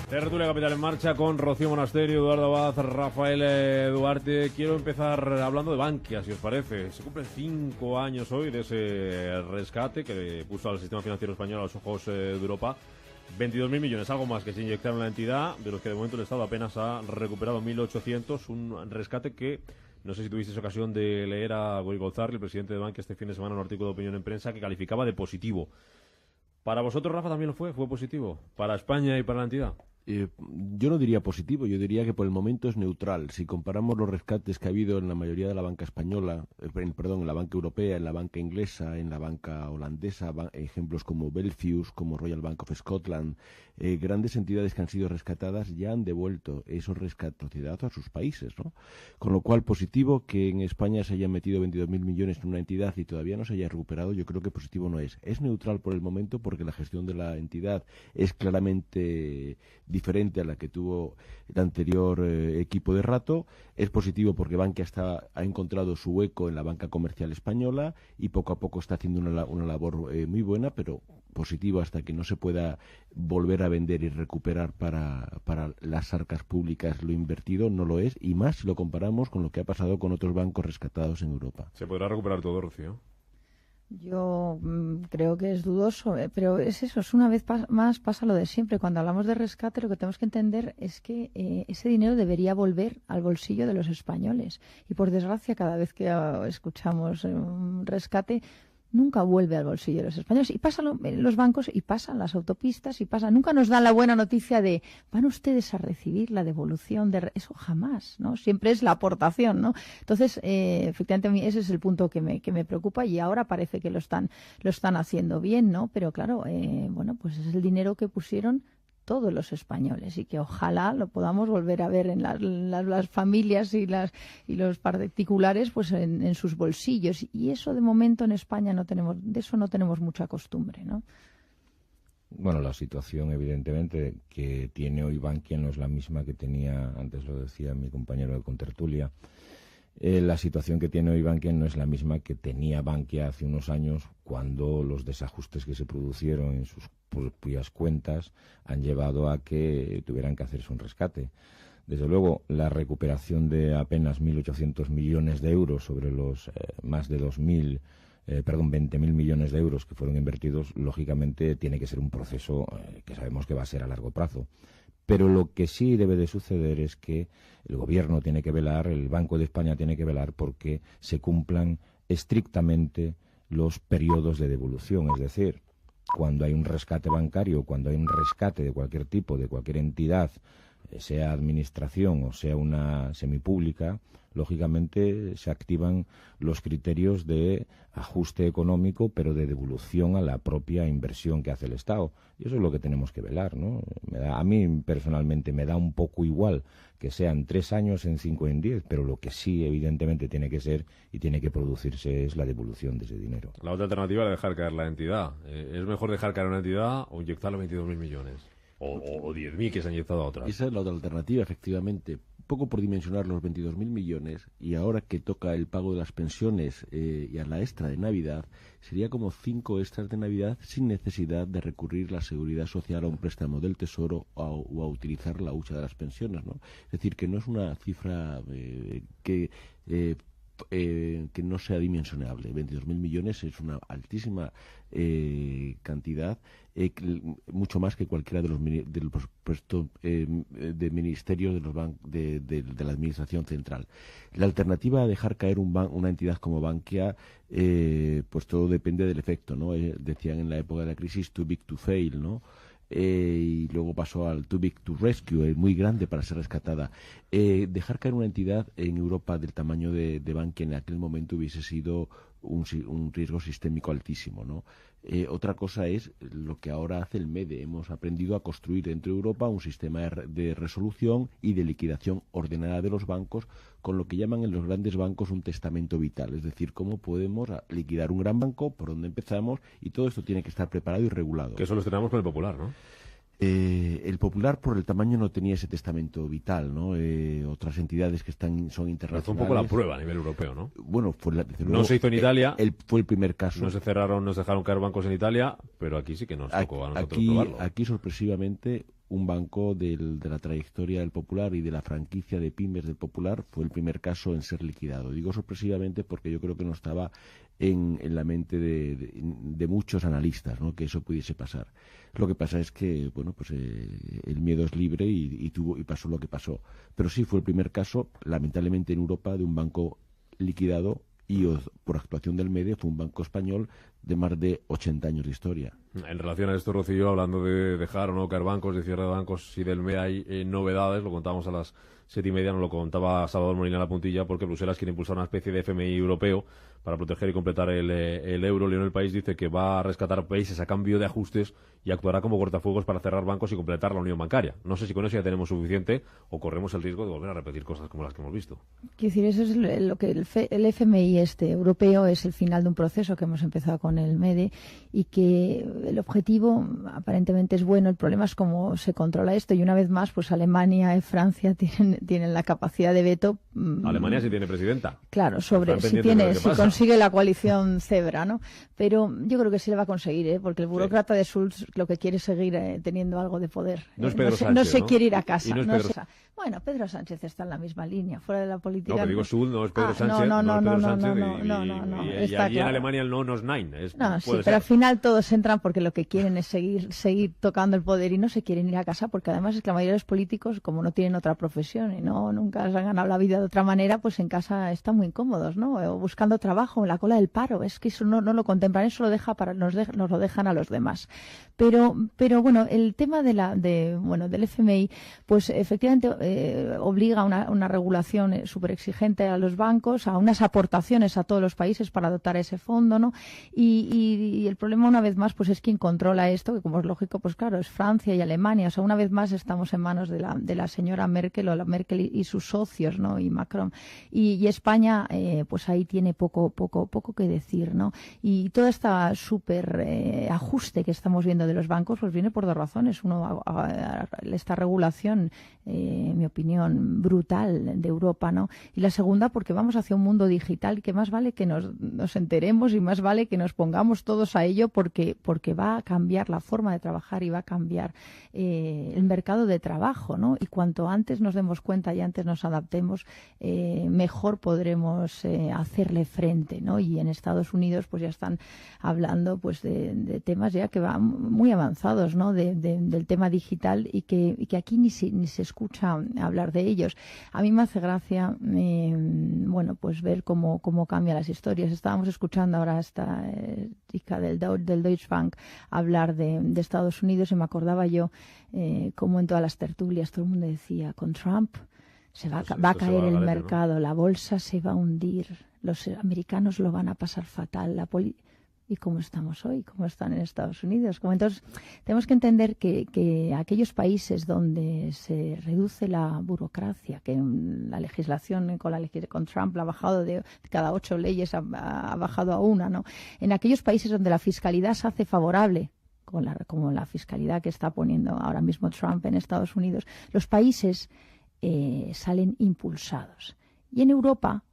Tertulia Capital en marcha con Rocío Monasterio, Eduardo Abad, Rafael Duarte. Quiero empezar hablando de Bankia, si os parece. Se cumplen 5 años hoy de ese rescate que puso al sistema financiero español a los ojos de Europa. 22.000 millones, algo más que se inyectaron en la entidad, de los que de momento el Estado apenas ha recuperado 1.800. Un rescate que, no sé si tuvisteis ocasión de leer a Gori Golzarri, el presidente de Bankia, este fin de semana, un artículo de opinión en prensa que calificaba de positivo. ¿Para vosotros, Rafa, también lo fue? ¿Fue positivo? ¿Para España y para la entidad? Yo no diría positivo, yo diría que por el momento es neutral. Si comparamos los rescates que ha habido en la mayoría de la banca española, en la banca europea, en la banca inglesa, en la banca holandesa, ejemplos como Belfius, como Royal Bank of Scotland, grandes entidades que han sido rescatadas ya han devuelto esos rescates a sus países, ¿no? Con lo cual, positivo que en España se hayan metido 22.000 millones en una entidad y todavía no se haya recuperado, yo creo que positivo no es. Es neutral por el momento porque la gestión de la entidad es claramente diferente a la que tuvo el anterior equipo de Rato. Es positivo porque Bankia ha encontrado su hueco en la banca comercial española y poco a poco está haciendo una labor muy buena, pero positivo hasta que no se pueda volver a vender y recuperar para las arcas públicas lo invertido, no lo es, y más si lo comparamos con lo que ha pasado con otros bancos rescatados en Europa. ¿Se podrá recuperar todo, Rocío? Yo creo que es dudoso, pero es eso, es una vez más pasa lo de siempre. Cuando hablamos de rescate, lo que tenemos que entender es que ese dinero debería volver al bolsillo de los españoles. Y por desgracia, cada vez que escuchamos un rescate, nunca vuelve al bolsillo de los españoles. Y pasa en los bancos, y pasa en las autopistas, y pasa. Nunca nos dan la buena noticia de van ustedes a recibir la devolución de eso, jamás, ¿no? Siempre es la aportación, ¿no? Entonces, efectivamente, a mí ese es el punto que me preocupa, y ahora parece que lo están haciendo bien, ¿no? Pero claro, bueno, pues es el dinero que pusieron todos los españoles, y que ojalá lo podamos volver a ver en las familias y los particulares, pues en sus bolsillos, y eso de momento en España no tenemos mucha costumbre, ¿no? Bueno, la situación evidentemente que tiene hoy Bankia no es la misma que tenía, antes lo decía mi compañero de contertulia, la situación que tiene hoy Bankia no es la misma que tenía Bankia hace unos años, cuando los desajustes que se produjeron en sus propias cuentas han llevado a que tuvieran que hacerse un rescate. Desde luego, la recuperación de apenas 1.800 millones de euros sobre los más de 20.000 millones de euros que fueron invertidos, lógicamente tiene que ser un proceso que sabemos que va a ser a largo plazo. Pero lo que sí debe de suceder es que el Gobierno tiene que velar, el Banco de España tiene que velar porque se cumplan estrictamente los periodos de devolución. Es decir, cuando hay un rescate bancario, cuando hay un rescate de cualquier tipo, de cualquier entidad, sea administración o sea una semipública, lógicamente se activan los criterios de ajuste económico, pero de devolución a la propia inversión que hace el Estado. Y eso es lo que tenemos que velar, ¿no? A mí personalmente me da un poco igual que sean 3 años, en 5, en 10, pero lo que sí evidentemente tiene que ser y tiene que producirse es la devolución de ese dinero. La otra alternativa es dejar caer la entidad. ¿Es mejor dejar caer una entidad o inyectarle 22.000 millones? O 10.000 que se han inyectado a otras. Esa es la otra alternativa, efectivamente. Poco por dimensionar los 22.000 millones, y ahora que toca el pago de las pensiones y a la extra de Navidad, sería como 5 extras de Navidad sin necesidad de recurrir a la seguridad social a un préstamo del Tesoro o a utilizar la hucha de las pensiones, ¿no? Es decir, que no es una cifra que no sea dimensionable. 22.000 millones es una altísima cantidad, mucho más que cualquiera de los puestos de ministerios de la administración central. La alternativa a dejar caer una entidad como Bankia, pues todo depende del efecto, ¿no? Decían en la época de la crisis too big to fail, ¿no? Y luego pasó al too big to rescue, muy grande para ser rescatada. Dejar caer una entidad en Europa del tamaño de Bankia en aquel momento hubiese sido un riesgo sistémico altísimo, ¿no? Otra cosa es lo que ahora hace el MEDE. Hemos aprendido a construir dentro de Europa un sistema de resolución y de liquidación ordenada de los bancos, con lo que llaman en los grandes bancos un testamento vital. Es decir, cómo podemos liquidar un gran banco, por dónde empezamos, y todo esto tiene que estar preparado y regulado. Que eso lo estrenamos con el Popular, ¿no? El Popular, por el tamaño, no tenía ese testamento vital, ¿no? Otras entidades que son internacionales. Fue un poco la prueba a nivel europeo, ¿no? Bueno, no se hizo en Italia. Fue el primer caso. No se cerraron, nos dejaron caer bancos en Italia, pero aquí sí que nos tocó a nosotros probarlo. Aquí, sorpresivamente, un banco de la trayectoria del Popular y de la franquicia de pymes del Popular fue el primer caso en ser liquidado. Digo sorpresivamente porque yo creo que no estaba en la mente de muchos analistas, ¿no?, que eso pudiese pasar. Lo que pasa es que, bueno, pues el miedo es libre y pasó lo que pasó. Pero sí fue el primer caso, lamentablemente en Europa, de un banco liquidado y por actuación del MEDE fue un banco español de más de 80 años de historia. En relación a esto, Rocío, hablando de dejar o no caer bancos, de cierre de bancos, si del MEDE hay novedades, lo contábamos a las 7:30, nos lo contaba Salvador Molina en la puntilla, porque Bruselas quiere impulsar una especie de FMI europeo para proteger y completar el euro. León El País dice que va a rescatar países a cambio de ajustes y actuará como cortafuegos para cerrar bancos y completar la unión bancaria. No sé si con eso ya tenemos suficiente o corremos el riesgo de volver a repetir cosas como las que hemos visto. Quiero decir, eso es lo que el FMI europeo es el final de un proceso que hemos empezado con el MEDE y que el objetivo aparentemente es bueno. El problema es cómo se controla esto y una vez más, pues Alemania y Francia tienen la capacidad de veto. Alemania sí tiene presidenta. Claro, si consigue la coalición cebra, ¿no? Pero yo creo que sí le va a conseguir, porque el burócrata de Schulz lo que quiere es seguir teniendo algo de poder. No es Pedro Sánchez, no se quiere ir a casa. No Bueno, Pedro Sánchez está en la misma línea, fuera de la política. No, que digo Schulz, no es Pedro Sánchez. No. Y allí en Alemania el no es nein. Pero al final todos entran porque lo que quieren es seguir tocando el poder y no se quieren ir a casa, porque además es que la mayoría de los políticos, como no tienen otra profesión y nunca se han ganado la vida de otra manera, pues en casa están muy incómodos, ¿no? O buscando trabajo, en la cola del paro. Es que eso no lo contemplan, eso nos lo dejan a los demás. Pero bueno, el tema del FMI, pues efectivamente obliga a una regulación súper exigente a los bancos, a unas aportaciones a todos los países para dotar ese fondo, ¿no? Y el problema, una vez más, pues es quien controla esto, que como es lógico, pues claro, es Francia y Alemania. O sea, una vez más estamos en manos de la señora Merkel, o la Merkel y sus socios, ¿no? Y Macron. Y España, pues ahí tiene poco que decir, ¿no? Y todo este súper ajuste que estamos viendo de los bancos, pues viene por dos razones. Uno, esta regulación, en mi opinión, brutal de Europa, ¿no? Y la segunda, porque vamos hacia un mundo digital que más vale que nos enteremos y más vale que nos pongamos todos a ello, porque va a cambiar la forma de trabajar y va a cambiar el mercado de trabajo, ¿no? Y cuanto antes nos demos cuenta y antes nos adaptemos, mejor podremos hacerle frente, ¿no? Y en Estados Unidos pues ya están hablando pues de temas ya que van muy avanzados, ¿no? Del tema digital y que aquí ni se escucha hablar de ellos. A mí me hace gracia pues ver cómo cambian las historias. Estábamos escuchando ahora a esta chica del Deutsche Bank hablar de Estados Unidos y me acordaba yo cómo en todas las tertulias todo el mundo decía, con Trump va a caer el mercado, ¿no? La bolsa se va a hundir, los americanos lo van a pasar fatal, ¿y cómo estamos hoy? ¿Cómo están en Estados Unidos? Entonces, tenemos que entender que aquellos países donde se reduce la burocracia, que la legislación con Trump la ha bajado de cada 8 leyes, ha bajado a 1, ¿no? En aquellos países donde la fiscalidad se hace favorable, como la fiscalidad que está poniendo ahora mismo Trump en Estados Unidos, los países salen impulsados. Y en Europa,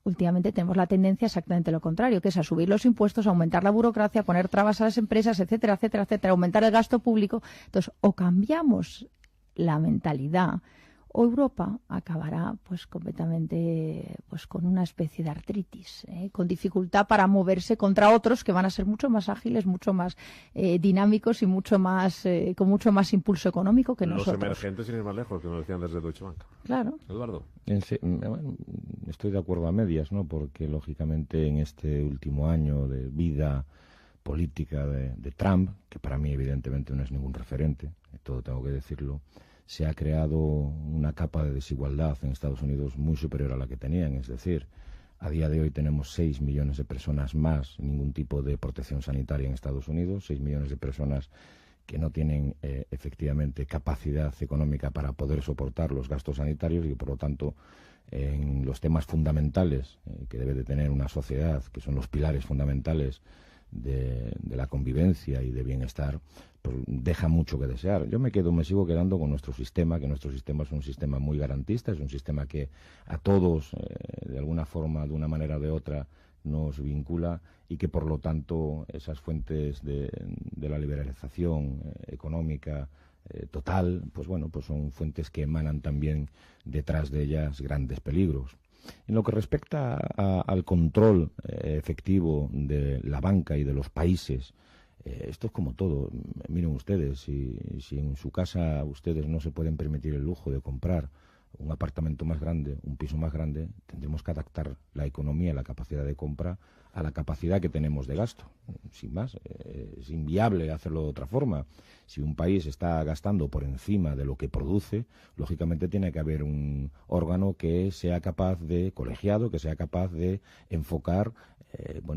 últimamente tenemos la tendencia exactamente lo contrario, que es a subir los impuestos, a aumentar la burocracia, a poner trabas a las empresas, etcétera, etcétera, etcétera, aumentar el gasto público. Entonces, o cambiamos la mentalidad, o Europa acabará pues completamente pues con una especie de artritis, con dificultad para moverse contra otros que van a ser mucho más ágiles, mucho más dinámicos y mucho más con mucho más impulso económico que nosotros. Los emergentes sin ir más lejos, que nos decían desde Deutsche Bank. Claro. Eduardo. Estoy de acuerdo a medias, ¿no? Porque lógicamente en este último año de vida política de Trump, que para mí evidentemente no es ningún referente, todo tengo que decirlo, se ha creado una capa de desigualdad en Estados Unidos muy superior a la que tenían. Es decir, a día de hoy tenemos 6 millones de personas más sin ningún tipo de protección sanitaria en Estados Unidos, 6 millones de personas que no tienen efectivamente capacidad económica para poder soportar los gastos sanitarios y que, por lo tanto, en los temas fundamentales que debe de tener una sociedad, que son los pilares fundamentales de la convivencia y de bienestar, pues deja mucho que desear. Yo me sigo quedando con nuestro sistema, que nuestro sistema es un sistema muy garantista, es un sistema que a todos, de alguna forma, de una manera o de otra, nos vincula, y que por lo tanto esas fuentes de la liberalización económica total, pues bueno, pues son fuentes que emanan también detrás de ellas grandes peligros. En lo que respecta al control efectivo de la banca y de los países, esto es como todo. Miren ustedes, si en su casa ustedes no se pueden permitir el lujo de comprar un apartamento más grande, un piso más grande, tendremos que adaptar la economía, la capacidad de compra, a la capacidad que tenemos de gasto. Sin más, es inviable hacerlo de otra forma. Si un país está gastando por encima de lo que produce, lógicamente tiene que haber un órgano que sea capaz de, colegiado, que sea capaz de enfocar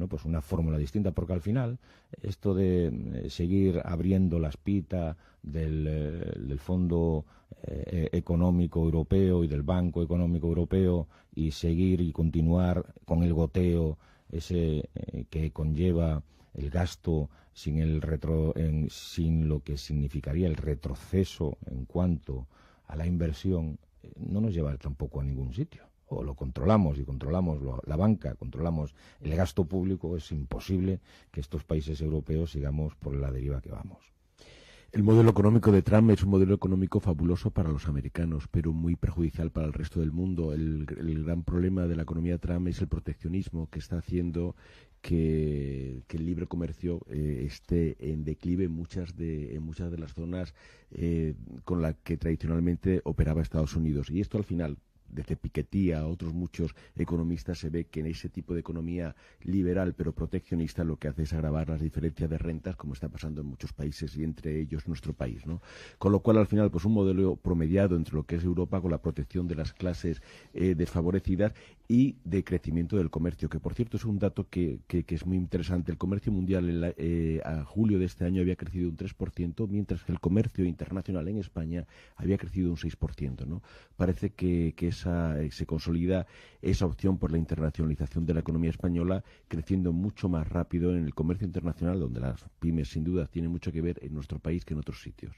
pues una fórmula distinta, porque al final esto de seguir abriendo la espita del Fondo Económico Europeo y del Banco Económico Europeo y seguir y continuar con el goteo ese que conlleva el gasto sin lo que significaría el retroceso en cuanto a la inversión, no nos lleva tampoco a ningún sitio. O lo controlamos y controlamos la banca, controlamos el gasto público, es imposible que estos países europeos sigamos por la deriva que vamos. El modelo económico de Trump es un modelo económico fabuloso para los americanos, pero muy perjudicial para el resto del mundo. El gran problema de la economía de Trump es el proteccionismo, que está haciendo que el libre comercio esté en declive en muchas de las zonas con las que tradicionalmente operaba Estados Unidos. Y esto al final, desde Piketty a otros muchos economistas, se ve que en ese tipo de economía liberal pero proteccionista lo que hace es agravar las diferencias de rentas, como está pasando en muchos países y entre ellos nuestro país, ¿no? Con lo cual al final pues un modelo promediado entre lo que es Europa, con la protección de las clases desfavorecidas y de crecimiento del comercio, que por cierto es un dato que es muy interesante. El comercio mundial a julio de este año había crecido un 3%, mientras que el comercio internacional en España había crecido un 6%, ¿no? Parece que se consolida esa opción por la internacionalización de la economía española, creciendo mucho más rápido en el comercio internacional, donde las pymes sin duda tienen mucho que ver en nuestro país que en otros sitios.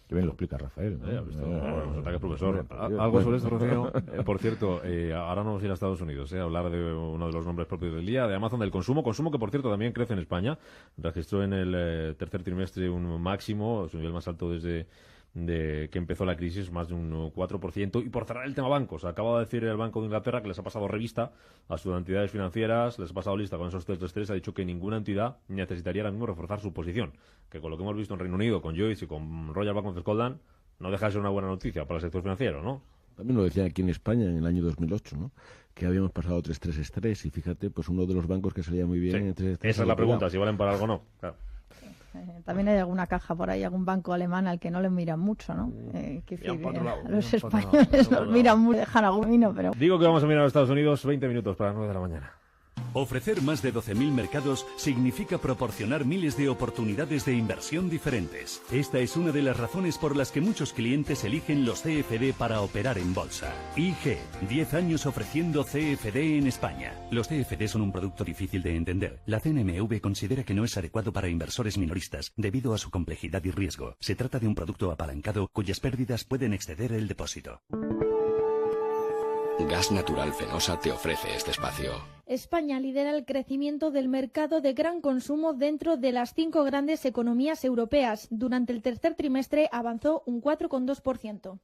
Qué bien lo explica Rafael, ¿no? Ataque profesor. Algo sobre esto, Rocío. Por cierto, ahora nos vamos a ir a Estados Unidos, a hablar de uno de los nombres propios del día, de Amazon, del consumo que por cierto también crece en España. Registró en el tercer trimestre un máximo, su nivel más alto desde que empezó la crisis, más de un 4%. Y por cerrar el tema bancos, acaba de decir el Banco de Inglaterra que les ha pasado revista a sus entidades financieras, les ha pasado lista con esos test de estrés, ha dicho que ninguna entidad necesitaría ahora mismo reforzar su posición, que con lo que hemos visto en Reino Unido, con Joyce y con Royal Bank of Scotland, no deja de ser una buena noticia para el sector financiero, ¿no? También lo decían aquí en España en el año 2008, ¿no? Que habíamos pasado 3-3 estrés y fíjate, pues uno de los bancos que salía muy bien en 3-3. Esa es la pregunta, si valen para algo o no. Claro. También hay alguna caja por ahí, algún banco alemán al que no le miran mucho, ¿no? Los españoles los miran mucho, dejan algún vino, pero... Digo que vamos a mirar a Estados Unidos, 20 minutos para las 9 de la mañana. Ofrecer más de 12.000 mercados significa proporcionar miles de oportunidades de inversión diferentes. Esta es una de las razones por las que muchos clientes eligen los CFD para operar en bolsa. IG, 10 años ofreciendo CFD en España. Los CFD son un producto difícil de entender. La CNMV considera que no es adecuado para inversores minoristas debido a su complejidad y riesgo. Se trata de un producto apalancado cuyas pérdidas pueden exceder el depósito. Gas Natural Fenosa te ofrece este espacio. España lidera el crecimiento del mercado de gran consumo dentro de las 5 grandes economías europeas. Durante el tercer trimestre avanzó un 4,2%.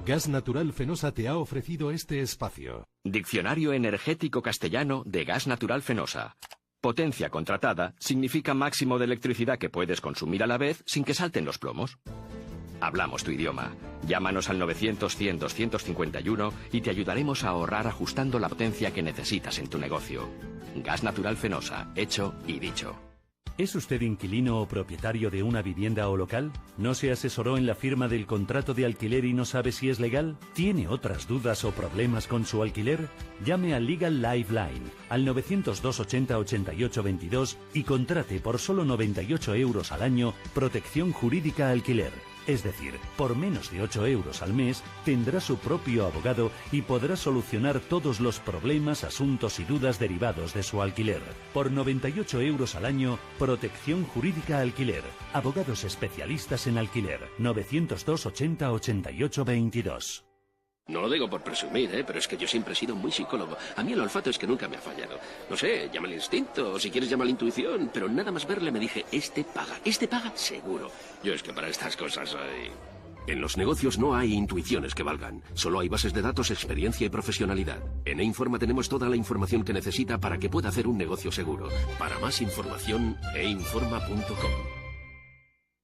Gas Natural Fenosa te ha ofrecido este espacio. Diccionario energético castellano de Gas Natural Fenosa. Potencia contratada significa máximo de electricidad que puedes consumir a la vez sin que salten los plomos. Hablamos tu idioma. Llámanos al 900-100-251 y te ayudaremos a ahorrar ajustando la potencia que necesitas en tu negocio. Gas Natural Fenosa, hecho y dicho. ¿Es usted inquilino o propietario de una vivienda o local? ¿No se asesoró en la firma del contrato de alquiler y no sabe si es legal? ¿Tiene otras dudas o problemas con su alquiler? Llame a Legal Lifeline al 902 80 88 22 y contrate por solo 98 € al año protección jurídica alquiler. Es decir, por menos de 8 euros al mes tendrá su propio abogado y podrá solucionar todos los problemas, asuntos y dudas derivados de su alquiler. Por 98 euros al año, protección jurídica alquiler. Abogados especialistas en alquiler. 902 80 88 22. No lo digo por presumir, pero es que yo siempre he sido muy psicólogo. A mí el olfato es que nunca me ha fallado. No sé, llama el instinto, o si quieres llama la intuición, pero nada más verle me dije, este paga seguro. Yo es que para estas cosas soy... En los negocios no hay intuiciones que valgan. Solo hay bases de datos, experiencia y profesionalidad. En E-Informa tenemos toda la información que necesita para que pueda hacer un negocio seguro. Para más información, einforma.com.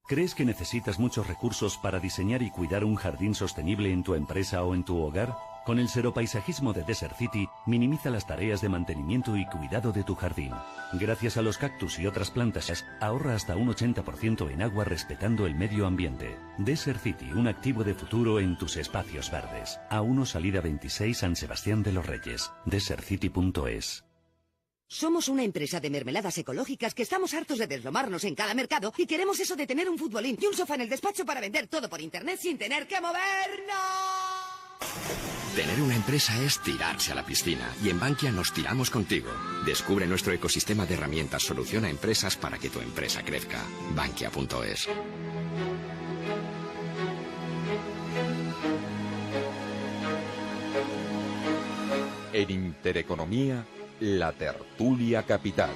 ¿Crees que necesitas muchos recursos para diseñar y cuidar un jardín sostenible en tu empresa o en tu hogar? Con el seropaisajismo de Desert City, minimiza las tareas de mantenimiento y cuidado de tu jardín. Gracias a los cactus y otras plantas, ahorra hasta un 80% en agua respetando el medio ambiente. Desert City, un activo de futuro en tus espacios verdes. A1 Salida 26 San Sebastián de los Reyes. desertcity.es. Somos una empresa de mermeladas ecológicas que estamos hartos de deslomarnos en cada mercado y queremos eso de tener un futbolín y un sofá en el despacho para vender todo por internet sin tener que movernos. Tener una empresa es tirarse a la piscina y en Bankia nos tiramos contigo. Descubre nuestro ecosistema de herramientas Solución a Empresas para que tu empresa crezca. Bankia.es. En Intereconomía, la tertulia capital.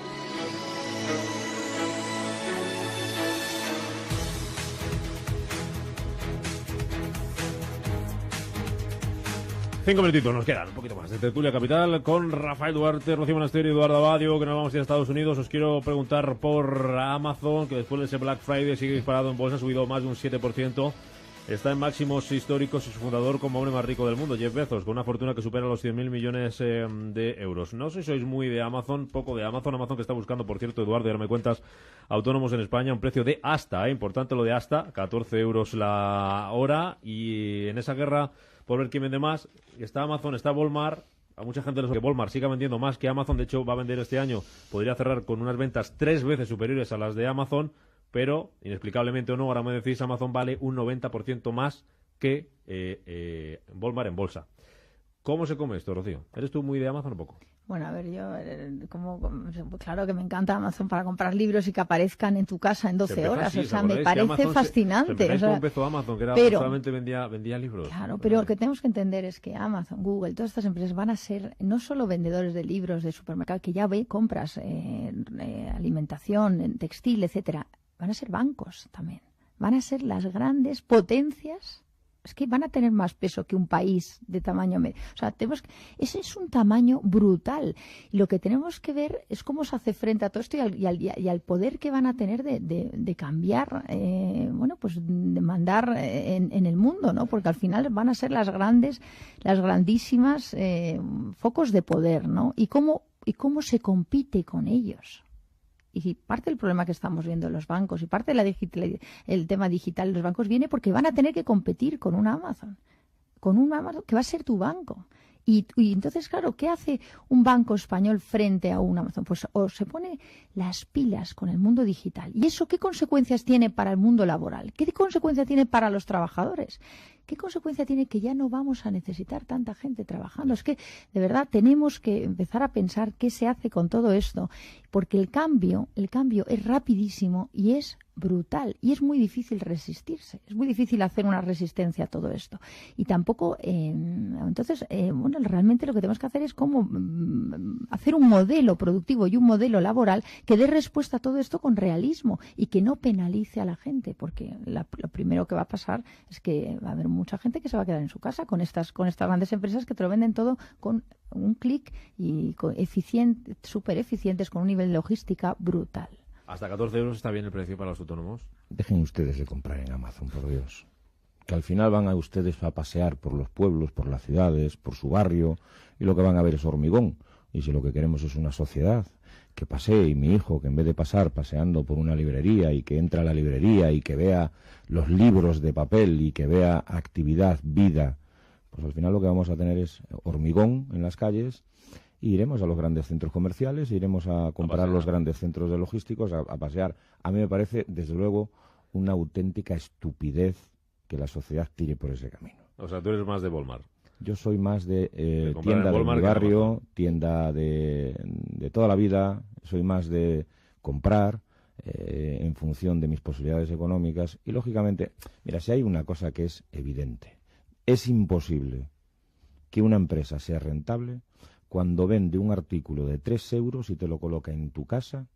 Cinco minutitos nos quedan, un poquito más de Tertulia Capital con Rafael Duarte, Rocío Monasterio y Eduardo Abadio, que nos vamos a ir a Estados Unidos. Os quiero preguntar por Amazon, que después de ese Black Friday sigue disparado en bolsa, ha subido más de un 7%. Está en máximos históricos y su fundador como hombre más rico del mundo, Jeff Bezos, con una fortuna que supera los 100.000 millones de euros. No sé si sois muy de Amazon, poco de Amazon. Amazon que está buscando, por cierto, Eduardo, y ahora me cuentas, autónomos en España, un precio de hasta, importante lo de hasta, 14 euros la hora. Y en esa guerra por ver quién vende más, está Amazon, está Walmart. A mucha gente les que Walmart siga vendiendo más que Amazon. De hecho, va a vender este año, podría cerrar con unas ventas 3 veces superiores a las de Amazon. Pero, inexplicablemente o no, ahora me decís, Amazon vale un 90% más que Walmart en bolsa. ¿Cómo se come esto, Rocío? ¿Eres tú muy de Amazon o poco? Bueno, a ver, yo, claro que me encanta Amazon para comprar libros y que aparezcan en tu casa en 12 horas. Así, o sea, me parece fascinante. ¿Cómo empezó Amazon? Que era solamente vendía libros. Claro, pero lo que tenemos que entender es que Amazon, Google, todas estas empresas van a ser no solo vendedores de libros de supermercado, que ya compras alimentación, textil, etcétera. Van a ser bancos también. Van a ser las grandes potencias. Es que van a tener más peso que un país de tamaño medio. O sea, ese es un tamaño brutal. Y lo que tenemos que ver es cómo se hace frente a todo esto y al poder que van a tener de cambiar, pues de mandar en el mundo, ¿no? Porque al final van a ser las grandísimas focos de poder, ¿no? Y cómo se compite con ellos. Y parte del problema que estamos viendo en los bancos y parte de el tema digital de los bancos viene porque van a tener que competir con un Amazon que va a ser tu banco. Y entonces, claro, ¿qué hace un banco español frente a un Amazon? Pues o se pone las pilas con el mundo digital. ¿Y eso qué consecuencias tiene para el mundo laboral? ¿Qué consecuencia tiene para los trabajadores? ¿Qué consecuencia tiene que ya no vamos a necesitar tanta gente trabajando? Es que, de verdad, tenemos que empezar a pensar qué se hace con todo esto, porque el cambio es rapidísimo y es brutal y es muy difícil resistirse, es muy difícil hacer una resistencia a todo esto. Y tampoco, realmente lo que tenemos que hacer es cómo hacer un modelo productivo y un modelo laboral que dé respuesta a todo esto con realismo y que no penalice a la gente, porque lo primero que va a pasar es que va a haber mucha gente que se va a quedar en su casa con estas grandes empresas que te lo venden todo con un clic y súper eficientes, con un nivel de logística brutal. Hasta 14 euros está bien el precio para los autónomos. Dejen ustedes de comprar en Amazon, por Dios. Que al final van a ustedes a pasear por los pueblos, por las ciudades, por su barrio, y lo que van a ver es hormigón. Y si lo que queremos es una sociedad que pasee, y mi hijo, que en vez de pasar paseando por una librería y que entra a la librería y que vea los libros de papel y que vea actividad, vida, pues al final lo que vamos a tener es hormigón en las calles. Y iremos a los grandes centros comerciales, iremos a comprar los grandes centros de logísticos, a pasear. A mí me parece, desde luego, una auténtica estupidez que la sociedad tire por ese camino. O sea, tú eres más de Walmart. Yo soy más de comprar tienda en de Walmart mi que en barrio, Amazon. tienda de toda la vida. Soy más de comprar en función de mis posibilidades económicas. Y, lógicamente, mira, si hay una cosa que es evidente, es imposible que una empresa sea rentable cuando vende un artículo de 3 euros y te lo coloca en tu casa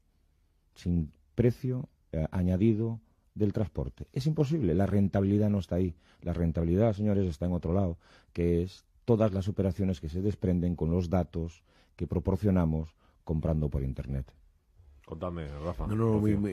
sin precio añadido del transporte. Es imposible, la rentabilidad no está ahí. La rentabilidad, señores, está en otro lado, que es todas las operaciones que se desprenden con los datos que proporcionamos comprando por Internet. Contadme, Rafa.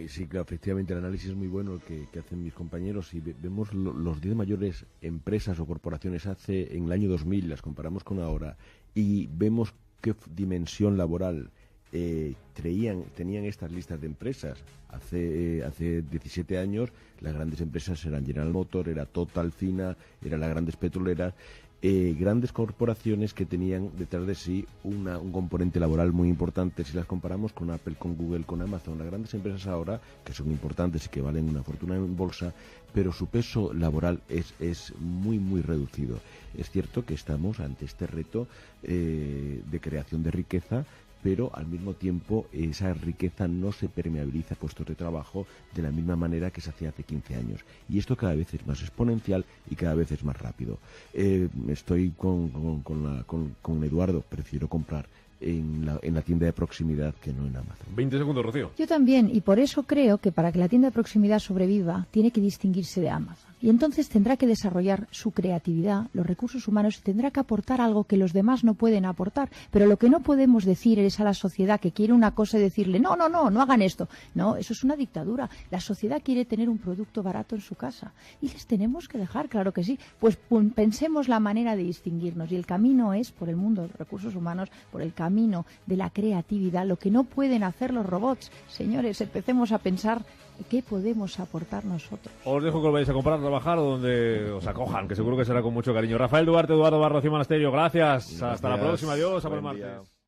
Sí, claro, efectivamente el análisis es muy bueno el que hacen mis compañeros. Si vemos los 10 mayores empresas o corporaciones en el año 2000, las comparamos con ahora, y vemos qué dimensión laboral tenían estas listas de empresas. Hace 17 años las grandes empresas eran General Motors, era Total, Fina, eran las grandes petroleras, grandes corporaciones que tenían detrás de sí un componente laboral muy importante. Si las comparamos con Apple, con Google, con Amazon, las grandes empresas ahora, que son importantes y que valen una fortuna en bolsa, pero su peso laboral es muy, muy reducido. Es cierto que estamos ante este reto de creación de riqueza, pero al mismo tiempo esa riqueza no se permeabiliza a puestos de trabajo de la misma manera que se hacía hace 15 años. Y esto cada vez es más exponencial y cada vez es más rápido. Estoy con Eduardo, prefiero comprar en la tienda de proximidad que no en Amazon. 20 segundos, Rocío. Yo también, y por eso creo que para que la tienda de proximidad sobreviva, tiene que distinguirse de Amazon. Y entonces tendrá que desarrollar su creatividad, los recursos humanos, y tendrá que aportar algo que los demás no pueden aportar. Pero lo que no podemos decir es a la sociedad que quiere una cosa y decirle, no hagan esto. No, eso es una dictadura. La sociedad quiere tener un producto barato en su casa. Y les tenemos que dejar, claro que sí. Pues pensemos la manera de distinguirnos. Y el camino es por el mundo de los recursos humanos, por el camino de la creatividad, lo que no pueden hacer los robots. Señores, empecemos a pensar qué podemos aportar nosotros. Os dejo que lo vayáis a comprar, a trabajar o donde os acojan, que seguro que será con mucho cariño. Rafael Duarte, Eduardo Barro, Rocío Monasterio, gracias. Hasta la próxima. Adiós. Hasta el martes.